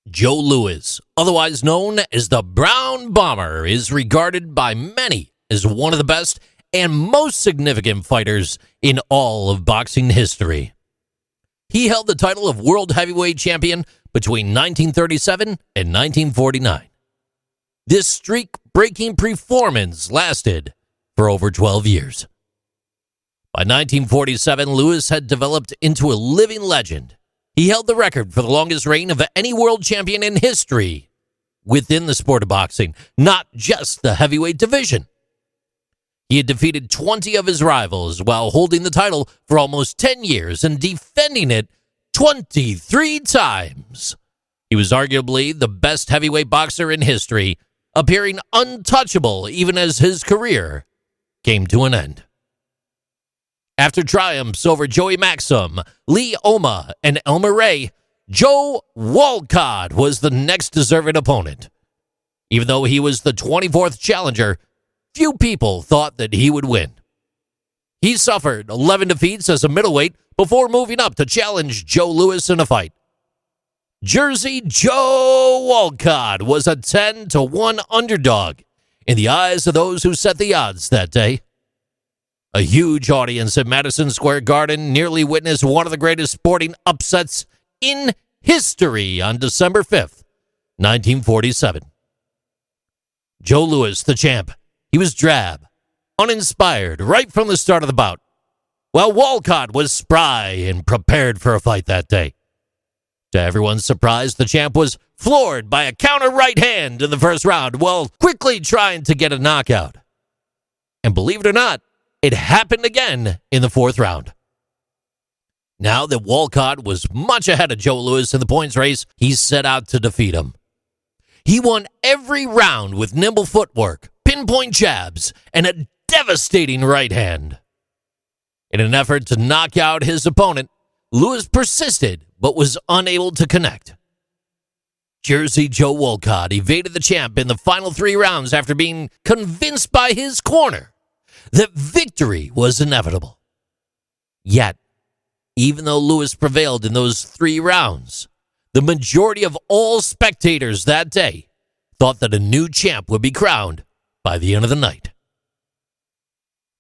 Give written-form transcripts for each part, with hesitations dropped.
Joe Louis, otherwise known as the Brown Bomber, is regarded by many as one of the best and most significant fighters in all of boxing history. He held the title of World Heavyweight Champion between 1937 and 1949. This streak-breaking performance lasted for over 12 years. By 1947, Louis had developed into a living legend. He held the record for the longest reign of any world champion in history within the sport of boxing, not just the heavyweight division. He had defeated 20 of his rivals while holding the title for almost 10 years and defending it 23 times. He was arguably the best heavyweight boxer in history, appearing untouchable even as his career came to an end. After triumphs over Joey Maxim, Lee Oma, and Elmer Ray, Joe Walcott was the next deserving opponent. Even though he was the 24th challenger, few people thought that he would win. He suffered 11 defeats as a middleweight before moving up to challenge Joe Louis in a fight. Jersey Joe Walcott was a 10-1 underdog in the eyes of those who set the odds that day. A huge audience at Madison Square Garden nearly witnessed one of the greatest sporting upsets in history on December 5th, 1947. Joe Louis, the champ, he was drab, uninspired right from the start of the bout, while Walcott was spry and prepared for a fight that day. To everyone's surprise, the champ was floored by a counter right hand in the first round while quickly trying to get a knockout. And believe it or not, it happened again in the fourth round. Now that Walcott was much ahead of Joe Louis in the points race, he set out to defeat him. He won every round with nimble footwork, pinpoint jabs, and a devastating right hand. In an effort to knock out his opponent, Louis persisted but was unable to connect. Jersey Joe Walcott evaded the champ in the final 3 rounds after being convinced by his corner that victory was inevitable. Yet, even though Louis prevailed in those 3 rounds, the majority of all spectators that day thought that a new champ would be crowned by the end of the night.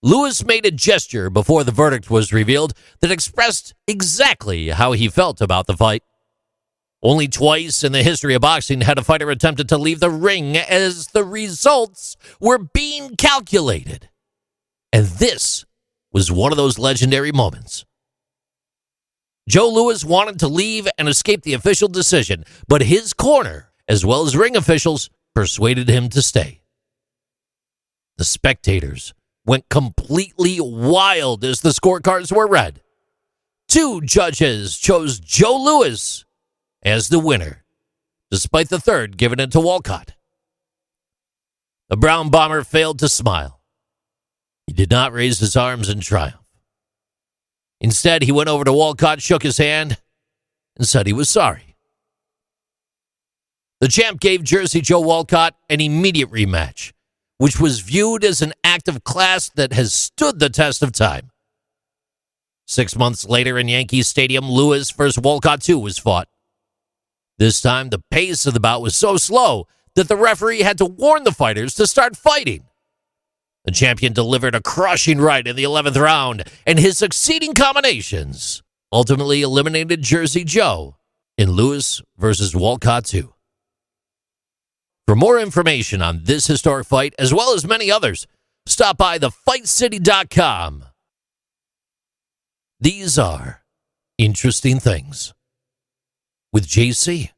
Louis made a gesture before the verdict was revealed that expressed exactly how he felt about the fight. Only twice in the history of boxing had a fighter attempted to leave the ring as the results were being calculated. And this was one of those legendary moments. Joe Louis wanted to leave and escape the official decision, but his corner, as well as ring officials, persuaded him to stay. The spectators went completely wild as the scorecards were read. 2 judges chose Joe Louis as the winner, despite the third giving it to Walcott. The Brown Bomber failed to smile. He did not raise his arms in triumph. Instead, he went over to Walcott, shook his hand, and said he was sorry. The champ gave Jersey Joe Walcott an immediate rematch, which was viewed as an act of class that has stood the test of time. 6 months later in Yankee Stadium, Louis vs. Walcott 2 was fought. This time, the pace of the bout was so slow that the referee had to warn the fighters to start fighting. The champion delivered a crushing right in the 11th round, and his succeeding combinations ultimately eliminated Jersey Joe in Louis vs. Walcott 2. For more information on this historic fight, as well as many others, stop by thefightcity.com. These are interesting things with JC.